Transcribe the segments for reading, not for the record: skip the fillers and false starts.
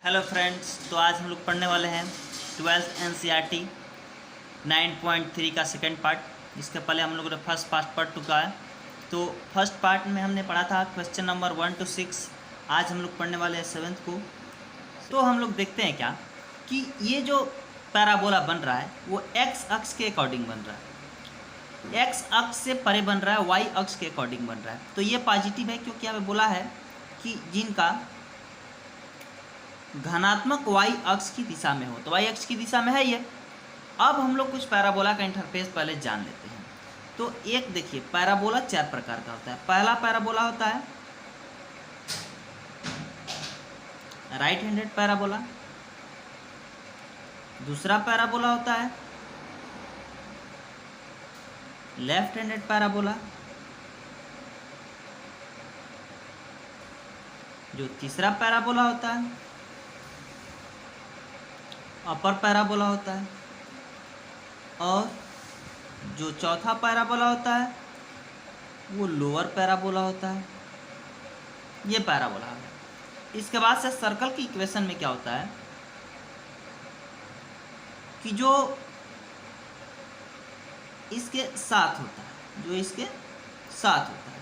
Hello friends, तो आज हम लोग पढ़ने वाले हैं 12th NCERT 9.3 का सेकेंड पार्ट। इसके पहले हम लोगों ने फर्स्ट पार्ट पढ़ चुका है। तो फर्स्ट पार्ट में हमने पढ़ा था क्वेश्चन नंबर 1 to 6। आज हम लोग पढ़ने वाले हैं 7th को। तो हम लोग देखते हैं क्या कि ये जो पैराबोला बन रहा है वो एक्स अक्ष के अकॉर्डिंग बन रहा है, एक्स अक्ष से परे बन रहा है, वाई अक्ष के अकॉर्डिंग बन रहा है। तो ये पॉजिटिव है क्योंकि हमें बोला है कि जिनका घनात्मक वाई अक्ष की दिशा में हो, तो वाई अक्ष की दिशा में है ये। अब हम लोग कुछ पैराबोला का इंटरफेस पहले जान लेते हैं। तो एक देखिए, पैराबोला 4 प्रकार का होता है। पहला पैराबोला होता है राइट हैंडेड पैराबोला। दूसरा पैराबोला होता है लेफ्ट हैंडेड पैराबोला। जो तीसरा पैराबोला होता है अपर पैराबोला होता है। और जो चौथा पैराबोला होता है वो लोअर पैराबोला होता है। ये पैराबोला है। इसके बाद से सर्कल की इक्वेशन में क्या होता है कि जो इसके साथ होता है, जो इसके साथ होता है,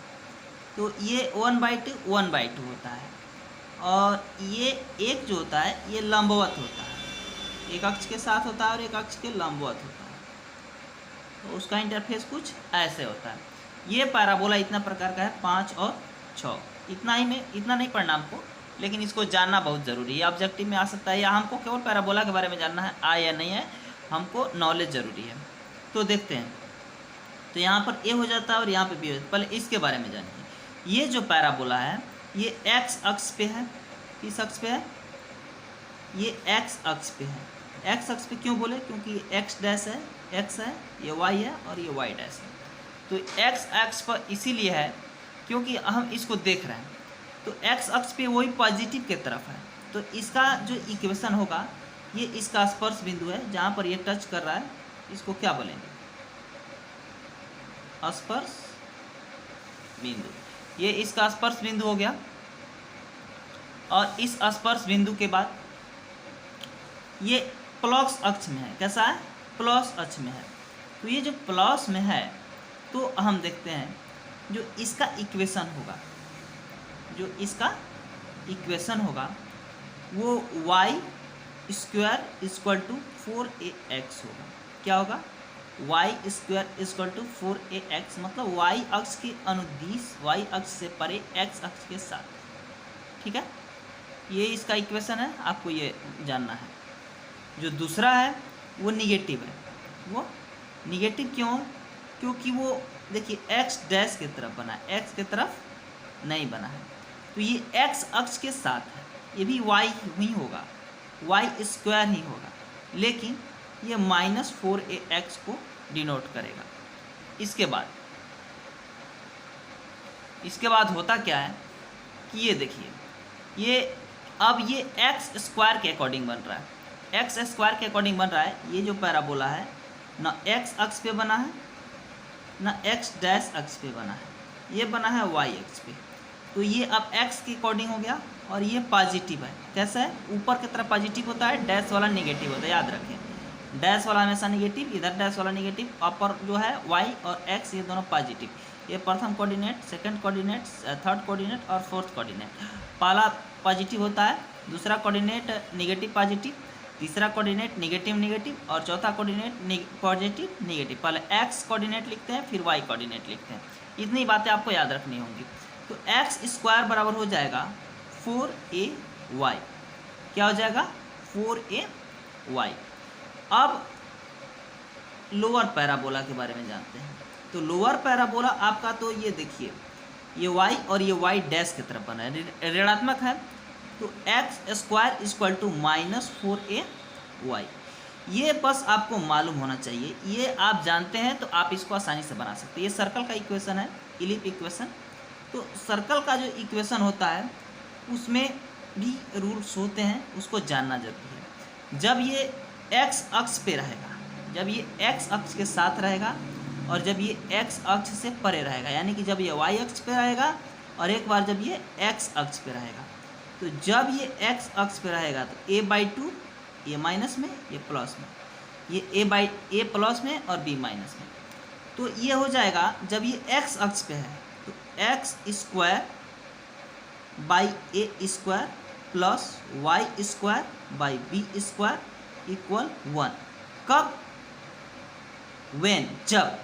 तो ये 1/2 1/2 होता है। और ये एक जो होता है ये लंबवत होता है, एक अक्ष के साथ होता है और एक अक्ष के लंबवत होता है। तो उसका इंटरफेस कुछ ऐसे होता है। ये पैराबोला इतना प्रकार का है, 5 और 6। इतना नहीं पढ़ना हमको, लेकिन इसको जानना बहुत ज़रूरी है। ऑब्जेक्टिव में आ सकता है, या हमको केवल पैराबोला के बारे में जानना है, आए या नहीं है, हमको नॉलेज ज़रूरी है। तो देखते हैं। तो यहाँ पर ए हो जाता है और यहाँ पर बी हो जाता है। पहले इसके बारे में जानिए। ये जो पैराबोला है ये एक्स अक्ष पे है। किस अक्ष पे है? ये एक्स अक्ष पे है। एक्स अक्ष पे क्यों बोले? क्योंकि एक्स डैश है, एक्स है, ये वाई है और ये वाई डैश है। तो एक्स अक्ष पर इसीलिए है क्योंकि हम इसको देख रहे हैं। तो एक्स अक्ष पे वही पॉजिटिव के तरफ है। तो इसका जो इक्वेशन होगा, ये इसका स्पर्श बिंदु है जहाँ पर ये टच कर रहा है, इसको क्या बोलेंगे? स्पर्श बिंदु। ये इसका स्पर्श बिंदु हो गया। और इस स्पर्श बिंदु के बाद ये प्लस अक्ष में है। कैसा है? प्लस अक्ष में है। तो ये जो प्लस में है, तो हम देखते हैं जो इसका इक्वेशन होगा, जो इसका इक्वेशन होगा वो y² = 4ax होगा। क्या होगा? y² = 4ax, मतलब y अक्ष के अनुदिश, y अक्ष से परे x अक्ष के साथ। ठीक है, ये इसका इक्वेशन है, आपको ये जानना है। जो दूसरा है वो निगेटिव है। वो निगेटिव क्यों? क्योंकि वो देखिए एक्स डैश की तरफ बना है, एक्स की तरफ नहीं बना है। तो ये एक्स अक्ष के साथ है, ये भी वाई ही होगा, y² ही होगा, लेकिन ये -4ax को डिनोट करेगा। इसके बाद होता क्या है कि ये देखिए, ये अब ये x² के अकॉर्डिंग बन रहा है। x² के अकॉर्डिंग बन रहा है। ये जो पैराबोला है ना x अक्ष पे बना है ना x डैश अक्ष पे बना है, ये बना है y अक्ष पे। तो ये अब x के अकॉर्डिंग हो गया और ये पॉजिटिव है। कैसा है? ऊपर की तरफ पॉजिटिव होता है, डैश वाला नेगेटिव होता है, याद रखें। डैश वाला हमेशा नेगेटिव, इधर डैश वाला नेगेटिव। अपर जो है y और x ये दोनों पॉजिटिव। ये प्रथम coordinate, second coordinate, third coordinate और फोर्थ कोऑर्डिनेट। पहला पॉजिटिव होता है, दूसरा कोऑर्डिनेट नेगेटिव पॉजिटिव, तीसरा कोऑर्डिनेट नेगेटिव नेगेटिव और चौथा कोऑर्डिनेट पॉजिटिव नेगेटिव। पहले x कोऑर्डिनेट लिखते हैं, फिर y कोऑर्डिनेट लिखते हैं। इतनी बातें आपको याद रखनी होंगी। तो x² बराबर हो जाएगा 4ay। क्या हो जाएगा? 4ay। अब लोअर पैराबोला के बारे में जानते हैं। तो लोअर पैराबोला आपका, तो ये देखिए, ये y और ये y डैश की तरफ बना है, ऋणात्मक है। तो x² = -4ay। ये बस आपको मालूम होना चाहिए, ये आप जानते हैं तो आप इसको आसानी से बना सकते हैं। ये सर्कल का इक्वेशन है, इलिप इक्वेशन। तो सर्कल का जो इक्वेशन होता है उसमें भी रूल्स होते हैं, उसको जानना जरूरी है। जब ये x अक्ष पे रहेगा, जब ये x अक्ष के साथ रहेगा और जब ये x अक्ष से परे रहेगा, यानी कि जब ये y अक्ष पे रहेगा और एक बार जब ये x अक्ष पे रहेगा, तो जब ये x अक्ष पे रहेगा तो a/2 ये माइनस में, ये प्लस में, ये a प्लस में और b माइनस में। तो ये हो जाएगा जब ये x अक्ष पे है तो x² by a² plus y² by b² equal 1। कब? जब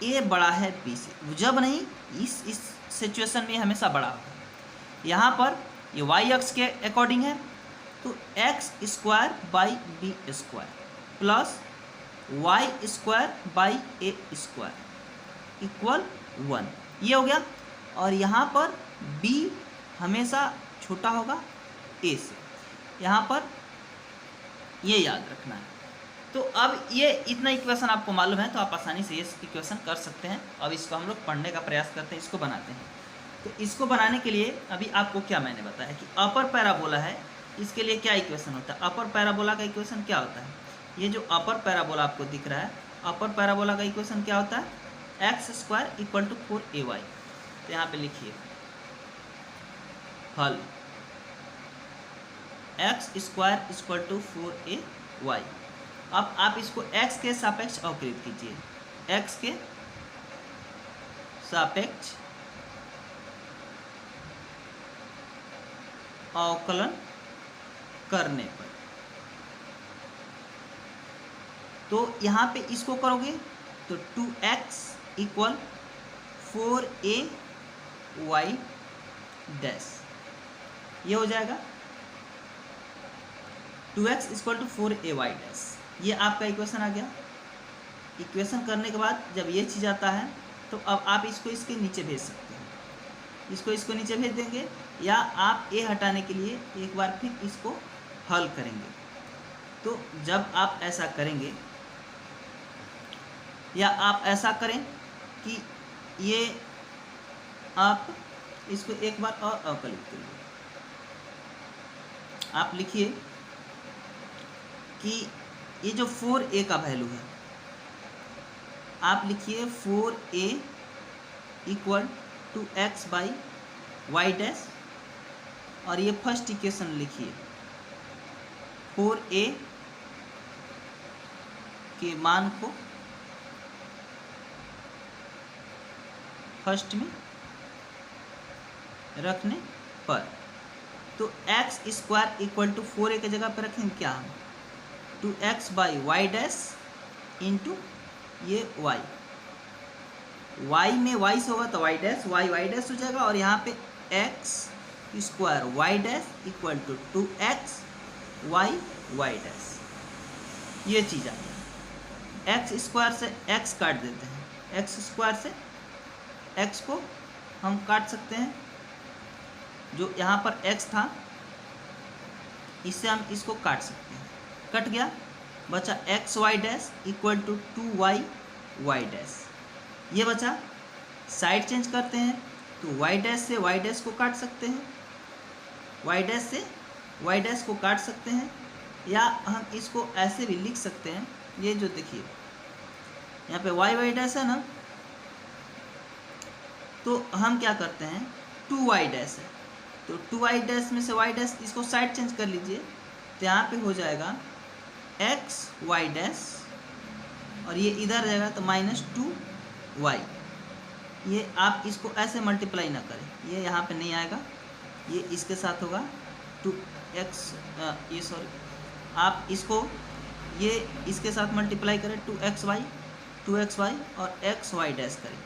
a बड़ा है b से। जब नहीं, इस सिचुएशन में हमेशा बड़ा होगा। यहाँ पर ये y अक्ष के अकॉर्डिंग है तो x² by b² plus y² by a² equal 1, ये हो गया। और यहाँ पर b हमेशा छोटा होगा a से, यहाँ पर ये याद रखना है। तो अब ये इतना इक्वेशन आपको मालूम है तो आप आसानी से ये इक्वेशन कर सकते हैं। अब इसको हम लोग पढ़ने का प्रयास करते हैं, इसको बनाते हैं। तो इसको बनाने के लिए अभी आपको क्या मैंने बताया कि अपर पैराबोला है, इसके लिए क्या इक्वेशन होता है। अपर पैराबोला का इक्वेशन क्या होता है? ये जो अपर पैराबोला आपको दिख रहा है, अपर पैराबोला का इक्वेशन क्या होता है? x² equal to 4ay। तो यहाँ पे लिखिए हल x² इक्वल टू 4ay। अब आप इसको x के सापेक्ष अवकलित कीजिए, x के सापेक्ष अवकलन करने पर। तो यहाँ पे इसको करोगे तो 2x इक्वल 4ay डैश, ये हो जाएगा 2x equal to 4ay dash. ये आपका इक्वेशन आ गया। इक्वेशन करने के बाद जब ये चीज़ आता है तो अब आप इसको इसके नीचे भेज सकते हैं, इसको नीचे भेज देंगे, या आप a हटाने के लिए एक बार फिर इसको हल करेंगे। तो जब आप ऐसा करेंगे या आप ऐसा करें कि ये आप इसको एक बार और अवकलित करिए। आप लिखिए कि ये जो 4a का वैल्यू है, आप लिखिए 4a equal to x by Y dash, और ये फर्स्ट इक्वेशन लिखिए 4a के मान को फर्स्ट में रखने पर, तो x² इक्वल टू 4a की जगह पर रखेंगे क्या हम 2x by Y dash into ये y, y में y से होगा तो y डैश, y डैश हो जाएगा, और यहाँ पे x² y dash equal to 2x y dash. ये चीज़ आ गई। x² से x काट देते हैं, x² से x को हम काट सकते हैं, जो यहाँ पर x था इससे हम इसको काट सकते हैं, कट गया, बचा xy dash equal to 2y dash. ये बचा, साइड चेंज करते हैं तो y डैश से y डैश को काट सकते हैं, y डैश से y डैश को काट सकते हैं, या हम इसको ऐसे भी लिख सकते हैं। ये जो देखिए यहाँ पे y डैश है ना, तो हम क्या करते हैं 2y डैश है तो 2y डैश में से y डैश, इसको साइड चेंज कर लीजिए तो यहाँ पे हो जाएगा xy डैश, और ये इधर रहेगा तो -2y। ये आप इसको ऐसे मल्टीप्लाई ना करें, ये यहाँ पे नहीं आएगा, ये इसके साथ होगा 2x, ये सॉरी, आप इसको ये इसके साथ मल्टीप्लाई करें 2xy और xy डैश करें,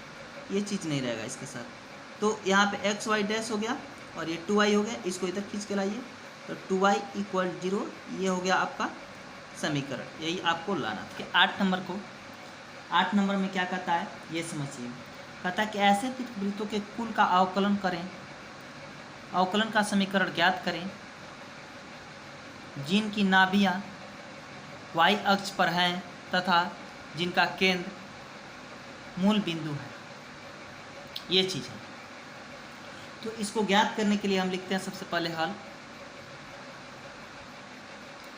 ये चीज़ नहीं रहेगा इसके साथ। तो यहाँ पे xy डैश हो गया और ये 2y हो गया, इसको इधर खींच के लाइए तो 2y इक्वल 0, ये हो गया आपका समीकरण। यही आपको लाना कि 8 नंबर में क्या कहता है ये समझिए। कहता है कि ऐसे वृत्तों के कुल का अवकलन करें, अवकलन का समीकरण ज्ञात करें जिनकी नाभियाँ y अक्ष पर हैं तथा जिनका केंद्र मूल बिंदु है। ये चीज़ है। तो इसको ज्ञात करने के लिए हम लिखते हैं सबसे पहले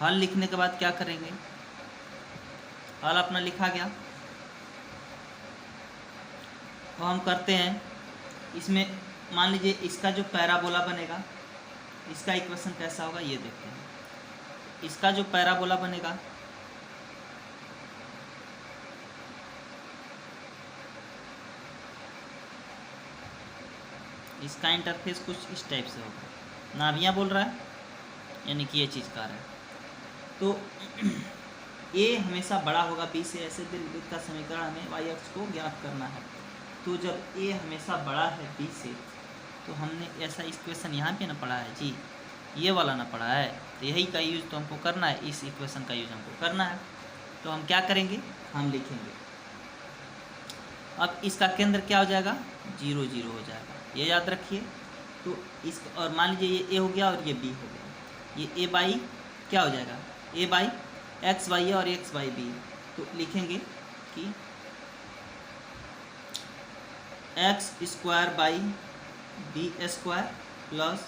हल लिखने के बाद क्या करेंगे, हल अपना लिखा गया तो हम करते हैं इसमें, मान लीजिए इसका जो पैराबोला बनेगा इसका इक्वेशन कैसा होगा ये देखते हैं। इसका जो पैराबोला बनेगा, इसका इंटरफेस कुछ इस टाइप से होगा। नाभियाँ बोल रहा है, यानी कि ये चीज़ कह रहा है। तो ए हमेशा बड़ा होगा बी से, ऐसे दीर्घवृत्त का समीकरण हमें वाई अक्ष को ज्ञात करना है। तो जब ए हमेशा बड़ा है बी से, तो हमने ऐसा इक्वेशन यहाँ पे ना पढ़ा है जी, ये वाला ना पढ़ा है, तो यही का यूज़ तो हमको करना है, इस इक्वेशन का यूज़ हमको करना है। तो हम क्या करेंगे, हम लिखेंगे अब इसका केंद्र क्या हो जाएगा, 0 0 हो जाएगा, ये याद रखिए। तो इस, और मान लीजिए ये ए हो गया और ये बी हो गया, ये ए बाई क्या हो जाएगा, A by X by A और एक्स बाई बी। तो लिखेंगे कि X square by B square plus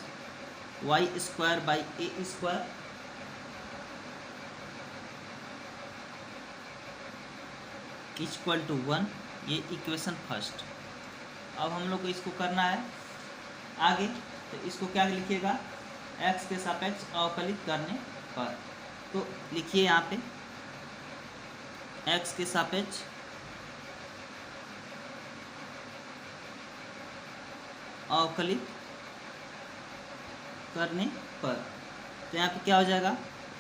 Y square by A square equal to 1। ये इक्वेशन फर्स्ट। अब हम लोग को इसको करना है आगे, तो इसको क्या लिखिएगा, x के सापेक्ष अवकलित करने पर। तो लिखिए यहाँ पे x के सापेक्ष अवकलित करने पर, तो यहाँ पे क्या हो जाएगा,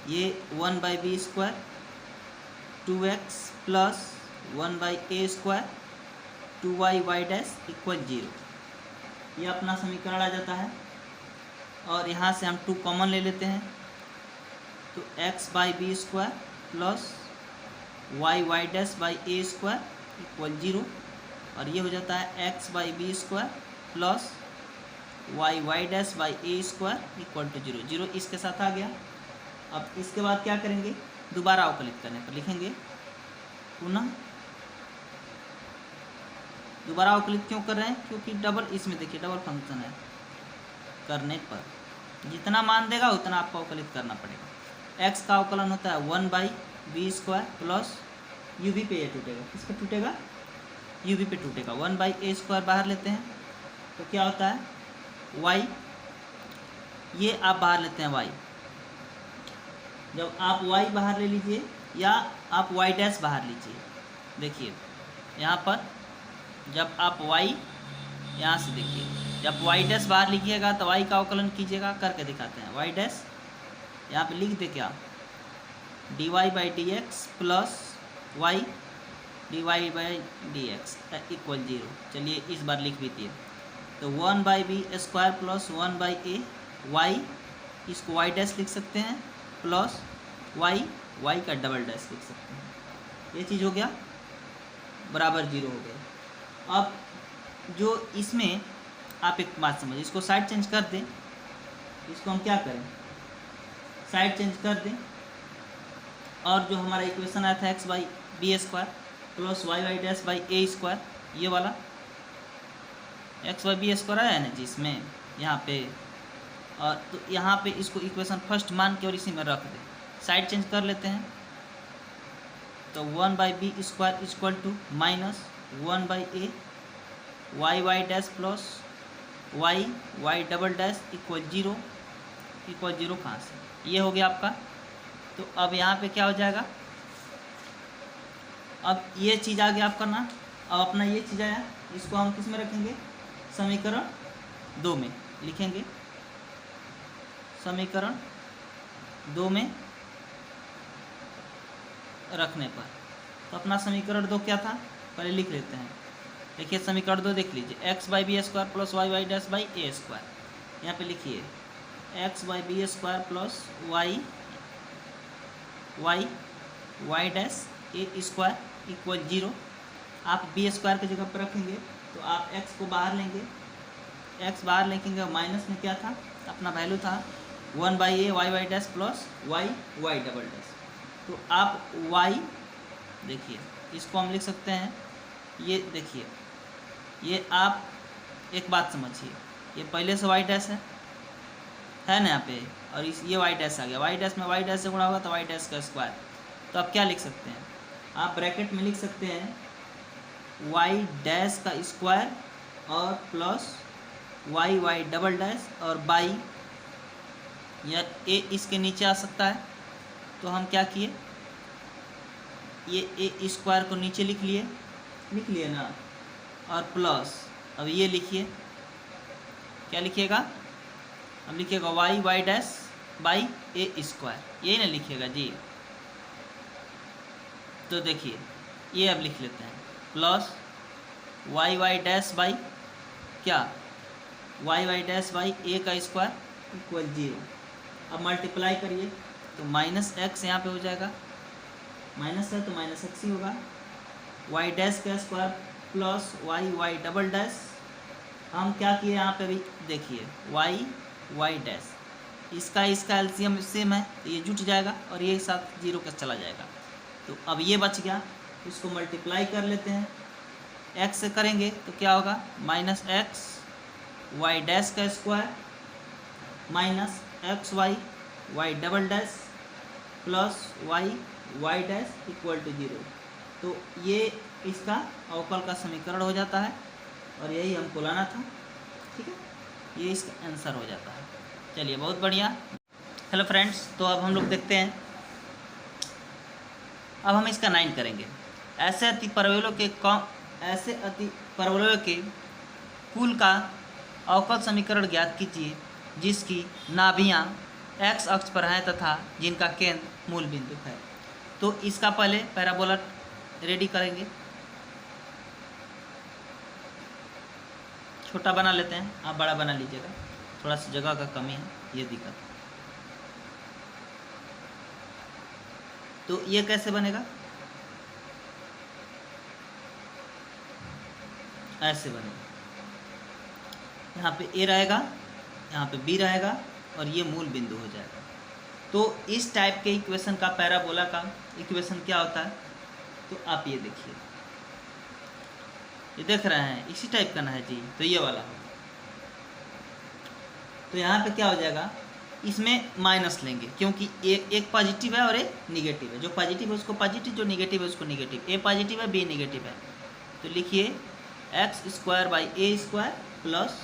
ये 1 by B square 2x plus 1 by A square 2y Y dash equal 0। ये अपना समीकरण आ जाता है। और यहाँ से हम 2 कॉमन ले लेते हैं, तो x by B square plus Y Y dash by A square equal 0। और ये हो जाता है x by B square plus Y Y dash by A square equal to 0। 0 इसके साथ आ गया। अब इसके बाद क्या करेंगे, दोबारा अवकलित करने पर लिखेंगे पुनः। दोबारा अवकलित क्यों कर रहे हैं, क्योंकि डबल, इसमें देखिए डबल फंक्शन है, करने पर जितना मान देगा उतना आपको अवकलित करना पड़ेगा। x का अवकलन होता है 1 by B square plus U V पे ये टूटेगा, किस पे टूटेगा, यू वी पे टूटेगा। 1 बाई ए स्क्वायर बाहर लेते हैं तो क्या होता है y, ये आप बाहर लेते हैं y। जब आप y बाहर ले लीजिए या आप y डैश बाहर लीजिए, देखिए यहाँ पर जब आप y, यहाँ से देखिए जब y डैश बाहर लिखिएगा तो y का अवकलन कीजिएगा, करके दिखाते हैं। y डैश यहाँ पे लिख दे क्या, dy by D X plus Y D Y by D X equal 0। चलिए इस बार लिख भी दिए, तो 1 by B square plus 1 by A Y, इसको वाई डैश लिख सकते हैं, प्लस वाई वाई का डबल डैश लिख सकते हैं। ये चीज़ हो गया, बराबर 0 हो गया। अब जो इसमें आप एक बात समझिए, इसको साइड चेंज कर दें, इसको हम क्या करें, साइड चेंज कर दें, और जो हमारा इक्वेशन आया था X by B square plus Y Y dash by A square, ये वाला एक्स बाई बी स्क्वायर आया ना जी इसमें यहाँ पे, और तो यहाँ पे इसको इक्वेशन फर्स्ट मान के और इसी में रख दें, साइड चेंज कर लेते हैं। तो 1 by B square equal to minus 1 by A Y Y dash plus Y Y double dash equal 0। Equal 0 कहाँ से, ये हो गया आपका। तो अब यहाँ पे क्या हो जाएगा, अब ये चीज़ आ गया आपका ना, अब अपना ये चीज़ आया, इसको हम किस में रखेंगे, समीकरण 2 में लिखेंगे, समीकरण 2 में रखने पर। तो अपना समीकरण 2 क्या था, पहले लिख लेते हैं। देखिए समीकरण 2 देख लीजिए, X by B square plus Y Y dash by A square. यहाँ पे लिखिए X by B square plus Y Y Y dash A square equal 0। आप बी स्क्वायर की जगह पर रखेंगे तो आप एक्स को बाहर लेंगे, एक्स बाहर लेंगे, माइनस में क्या था, अपना वैल्यू था 1 by A Y Y dash plus Y Y double dash. तो आप y, देखिए इसको हम लिख सकते हैं, ये देखिए, ये आप एक बात समझिए, ये पहले से y डैश है ना यहाँ पे, और इस ये y डैश आ गया, y डैश में y डैश से गुणा होगा तो y डैश का स्क्वायर। तो आप क्या लिख सकते हैं, आप ब्रैकेट में लिख सकते हैं y डैश का स्क्वायर और plus Y Y double dash और बाई या ए इसके नीचे आ सकता है, तो हम क्या किए, ये ए स्क्वायर को नीचे लिख लिए ना, और प्लस अब ये लिखिए, क्या लिखिएगा, अब लिखिएगा Y dash by A square, यही ना लिखिएगा जी। तो देखिए ये अब लिख लेते हैं, प्लस वाई डैश बाई क्या, वाई डैश बाई ए का स्क्वायर इक्वल 0। अब मल्टीप्लाई करिए तो माइनस एक्स यहाँ पे हो जाएगा, माइनस है तो माइनस एक्स ही होगा, वाई डैश का square plus Y double dash, हम क्या किए यहाँ पे भी देखिए, वाई डैश, इसका एलसीएम सेम है तो ये जुट जाएगा और ये साथ 0 का चला जाएगा। तो अब ये बच गया, इसको मल्टीप्लाई कर लेते हैं, एक्स से करेंगे तो क्या होगा, माइनस एक्स वाई डैश का square minus X Y double dash plus Y dash equal to 0। तो ये इसका अवकल का समीकरण हो जाता है और यही हमको लाना था, ठीक है, ये इसका आंसर हो जाता है। चलिए बहुत बढ़िया। हेलो फ्रेंड्स, तो अब हम लोग देखते हैं, अब हम इसका 9 करेंगे। ऐसे अति परवलयों के कुल का अवकल समीकरण ज्ञात कीजिए जिसकी नाभियाँ एक्स अक्ष पर हैं तथा जिनका केंद्र मूल बिंदु है। तो इसका पहले पैराबोला रेडी करेंगे, छोटा बना लेते हैं, आप बड़ा बना लीजिएगा, थोड़ा सा जगह का कमी है, ये दिक्कत। तो ये कैसे बनेगा, ऐसे बनेगा, यहाँ पे ए रहेगा, यहाँ पे बी रहेगा और ये मूल बिंदु हो जाएगा। तो इस टाइप के इक्वेशन का, पैराबोला का इक्वेशन क्या होता है, तो आप ये देखिए, ये देख रहे हैं, इसी टाइप का ना है जी, तो ये वाला होगा। तो यहाँ पे क्या हो जाएगा, इसमें माइनस लेंगे क्योंकि एक पॉजिटिव है और एक निगेटिव है, जो पॉजिटिव है उसको पॉजिटिव, जो निगेटिव है उसको निगेटिव, ए पॉजिटिव है बी निगेटिव है। तो लिखिए x square by A square plus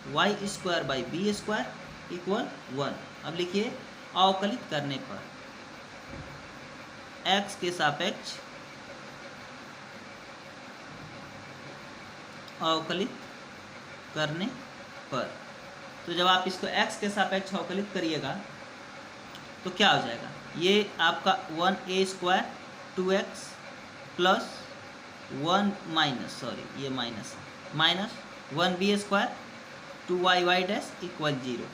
Y square by B square equal 1। अब लिखिए अवकलित करने पर x के सापेक्ष अवकलित करने पर, तो जब आप इसको x के सापेक्ष अवकलित करिएगा तो क्या हो जाएगा, ये आपका 1a square 2x plus 1 minus, sorry ये minus 1b square 2y dash equal 0।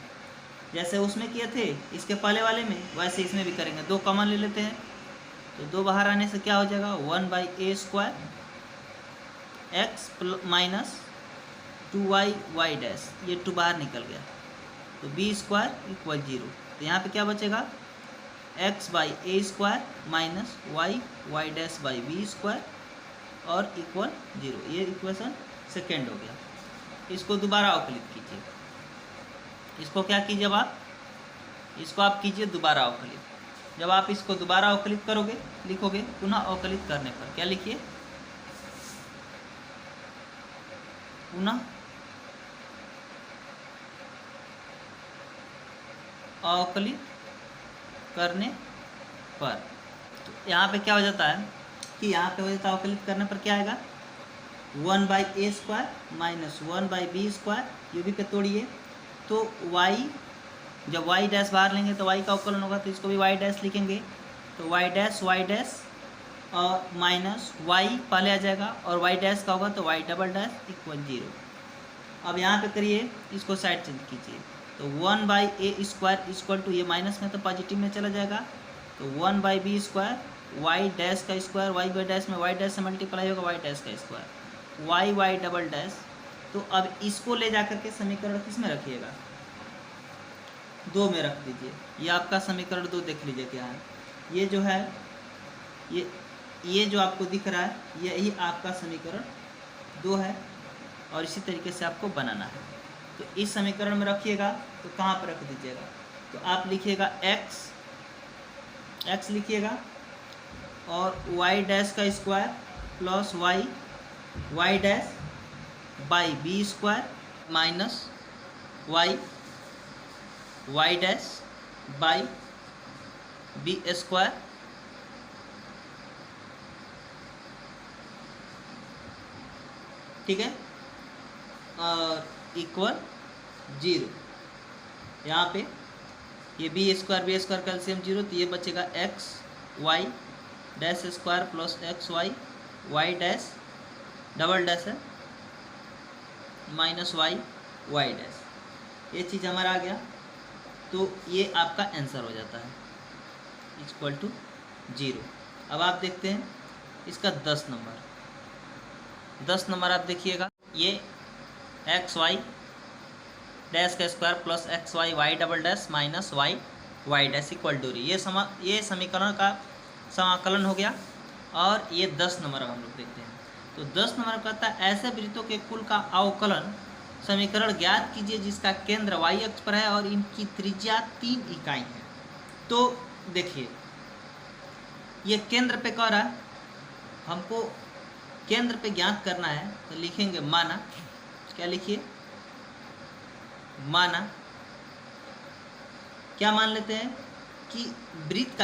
जैसे उसमें किए थे इसके पहले वाले में, वैसे इसमें भी करेंगे। 2 कॉमन ले लेते हैं तो 2 बाहर आने से क्या हो जाएगा, 1/a square x minus 2y dash, ये 2 बाहर निकल गया तो b स्क्वायर इक्वल 0। तो यहाँ पे क्या बचेगा, x/a square minus y dash by B square और इक्वल 0। ये इक्वेशन सेकेंड हो गया। इसको दोबारा अवकलित कीजिए, इसको क्या कीजिए, जब आप इसको आप कीजिए दोबारा अवकलित। जब आप इसको दोबारा अवकलित करोगे, लिखोगे पुनः अवकलित करने पर, क्या लिखिए, पुनः अवकलित करने पर। तो यहाँ पे क्या हो जाता है कि यहाँ पे हो जाता है अवकलित करने पर क्या आएगा, 1/a square minus 1/b square, ये भी पे तोड़िए तो y, जब y डैश बाहर लेंगे तो y का अवकलन होगा, तो इसको भी y डैश लिखेंगे, तो y डैश और माइनस y पहले आ जाएगा और y डैश का होगा तो y डबल डैश इक्वल 0। अब यहाँ पे करिए, इसको साइड चेंज कीजिए, तो 1/a स्क्वायर इक्वल टू, ये माइनस में तो पॉजिटिव में चला जाएगा, तो 1/b स्क्वायर y डैश का स्क्वायर, y डैश में y डैश से मल्टीप्लाई होगा y डैश का स्क्वायर, y डबल डैश। तो अब इसको ले जाकर के समीकरण किस में रखिएगा, 2 में रख दीजिए। ये आपका समीकरण 2 देख लीजिए क्या है, ये जो है ये जो आपको दिख रहा है यही आपका समीकरण 2 है और इसी तरीके से आपको बनाना है। तो इस समीकरण में रखिएगा तो कहाँ पर रख दीजिएगा, तो आप लिखिएगा x लिखिएगा और y डैश का square plus y dash by B square minus y dash by B square ठीक है और इक्वल 0। यहाँ पे ये बी स्क्वायर कैल्शियम 0, तो ये बचेगा x Y dash square plus x Y dash double dash है माइनस वाई डैश, ये चीज़ हमारा आ गया। तो ये आपका आंसर हो जाता है इक्वल टू 0। अब आप देखते हैं इसका 10 नंबर आप देखिएगा, ये एक्स वाई डैश का square plus x Y double dash minus y dash equal to ये समीकरण का समाकलन हो गया। और ये 10 नंबर अब हम लोग देखते हैं। तो 10 नंबर कहता है ऐसे वृत्तों के कुल का अवकलन समीकरण ज्ञात कीजिए जिसका केंद्र y अक्ष पर है और इनकी त्रिज्या 3 इकाई है। तो देखिए ये केंद्र पे कह रहा है, हमको केंद्र पे ज्ञात करना है, तो लिखेंगे माना, क्या लिखिए माना, क्या मान लेते हैं कि वृत्त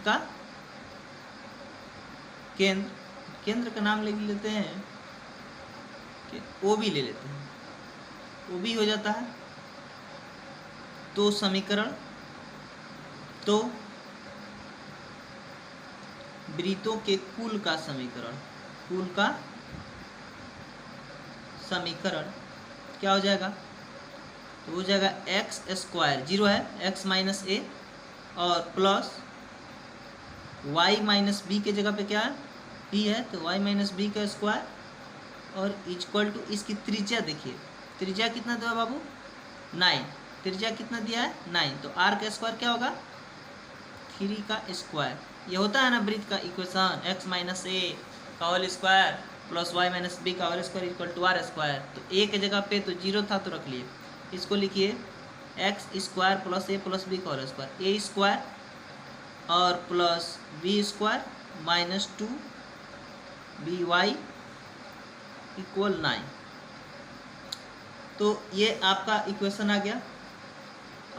का केंद्र का नाम ले लेते हैं कि ओ भी ले लेते हैं, ओ भी हो जाता है। तो समीकरण, तो वृत्तों के कुल का समीकरण क्या हो जाएगा, तो हो जाएगा एक्स स्क्वायर 0 है, एक्स माइनस ए और प्लस वाई माइनस बी के जगह पे क्या है बी है, तो वाई माइनस बी का स्क्वायर और इक्वल टू इसकी त्रिज्या देखिए, त्रिज्या कितना दिया बाबू 9, त्रिज्या कितना दिया है 9, तो आर का स्क्वायर क्या होगा 3 का स्क्वायर। ये होता है ना वृत्त का इक्वेशन, एक्स माइनस ए का whole square plus y minus b का whole square equal to r square. तो ए के जगह पे तो 0 था तो रख लिए, इसको लिखिए x square plus a plus b का होल स्क्वायर, ए स्क्वायर और plus b square minus 2 b y equal 9। तो ये आपका इक्वेशन आ गया।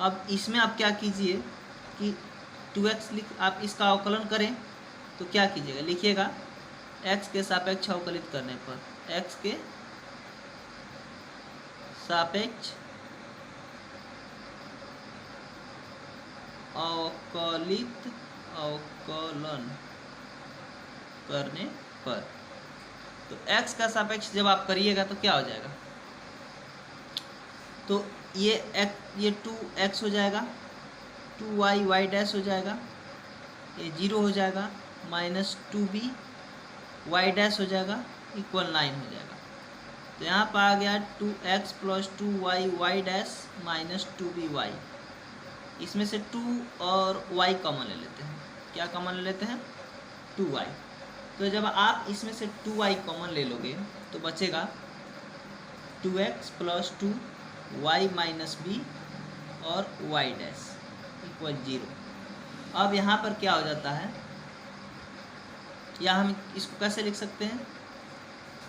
अब इसमें आप क्या कीजिए कि 2x आप इसका अवकलन करें तो क्या कीजिएगा, लिखिएगा x के सापेक्ष अवकलित करने पर, x के सापेक्ष अवकलन करने पर, तो x का सापेक्ष जब आप करिएगा तो क्या हो जाएगा, तो ये 2x हो जाएगा, 2y वाई डैश हो जाएगा, ये 0 हो जाएगा, माइनस 2b वाई डैश हो जाएगा इक्वल 9 हो जाएगा। तो यहाँ पर आ गया 2x plus 2y Y dash minus 2b y, इसमें से 2 और y कॉमन ले लेते हैं, क्या कॉमन ले लेते हैं 2y। तो जब आप इसमें से 2y कॉमन ले लोगे तो बचेगा 2x plus 2y minus b और y डैश इक्वल 0। अब यहाँ पर क्या हो जाता है, या हम इसको कैसे लिख सकते हैं,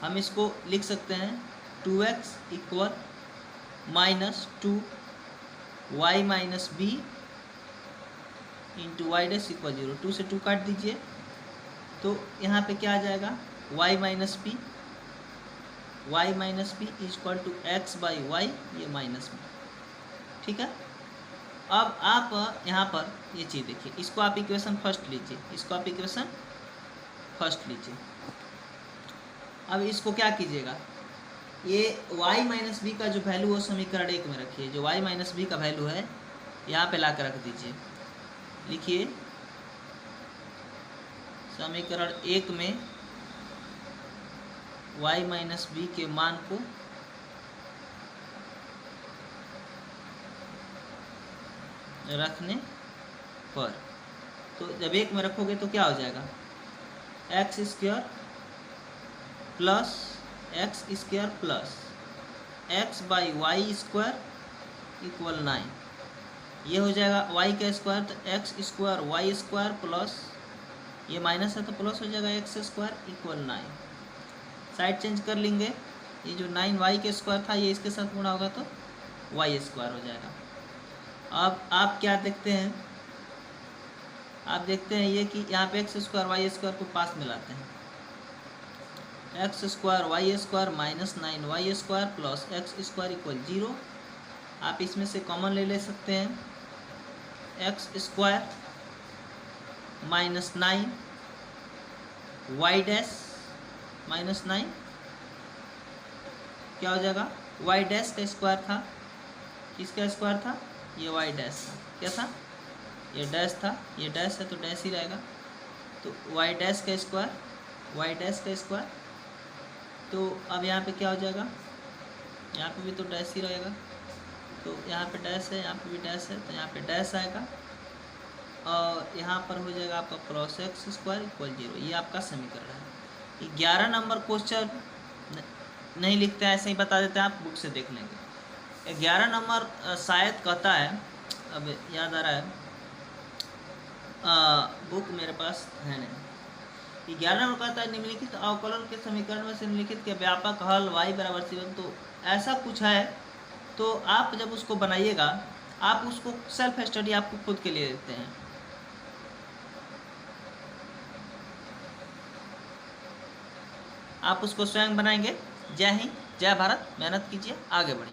हम इसको लिख सकते हैं 2x equal minus 2y minus b into y dash equal 0, 2 से 2 काट दीजिए, तो यहाँ पे क्या आ जाएगा y minus b equal to x by y, ये माइनस बी, ठीक है। अब आप यहाँ पर ये चीज़ देखिए, इसको आप इक्वेशन फर्स्ट लीजिए, अब इसको क्या कीजिएगा, ये y माइनस बी का जो वैल्यू है समीकरण 1 में रखिए, जो y माइनस बी का वैल्यू है यहाँ पे ला कर रख दीजिए, लिखिए समीकरण 1 में y माइनस बी के मान को रखने पर, तो जब 1 में रखोगे तो क्या हो जाएगा x square plus x by y square equal 9, ये हो जाएगा y का स्क्वायर, तो x square y square plus ये माइनस है तो प्लस हो जाएगा x square equal 9। Side change कर लेंगे, ये जो 9y के स्क्वायर था ये इसके साथ गुणा होगा तो y स्क्वायर हो जाएगा, अब आप क्या देखते हैं, आप देखते हैं ये कि यहाँ पे एक्स स्क्वायर वाई स्क्वायर को पास मिलाते हैं, x square y square minus 9 square plus x square equal 0। आप इसमें से कॉमन ले सकते हैं, x square minus 9 y dash minus 9 क्या हो जाएगा, वाई डैश का स्क्वायर था, किसका स्क्वायर था, ये वाई डैश था, क्या था, ये डैश था, ये डैश है तो डैश ही रहेगा, तो वाई डैश का स्क्वायर, वाई डैश का स्क्वायर। तो अब यहाँ पे क्या हो जाएगा, यहाँ पे भी तो डैश ही रहेगा, तो यहाँ पे डैश है, यहाँ पे भी डैश है, तो यहाँ पे डैश आएगा और यहाँ पर हो जाएगा आपका प्लस एक्स स्क्वायर इक्वल 0। ये आपका समीकरण है। 11 नंबर क्वेश्चन नहीं लिखते हैं, ऐसे ही बता देते हैं, आप बुक से देख लेंगे। 11 नंबर शायद कहता है, अब याद आ रहा है, बुक मेरे पास है नहीं। 11 नंबर कहता है निम्नलिखित अवकलन के समीकरण में से निम्नलिखित के व्यापक हल y बराबर c1, तो ऐसा कुछ है। तो आप जब उसको बनाइएगा, आप उसको सेल्फ स्टडी आपको खुद के लिए देते हैं। आप उसको स्वयं बनाएंगे। जय हिंद, जय भारत, मेहनत कीजिए, आगे बढ़िए।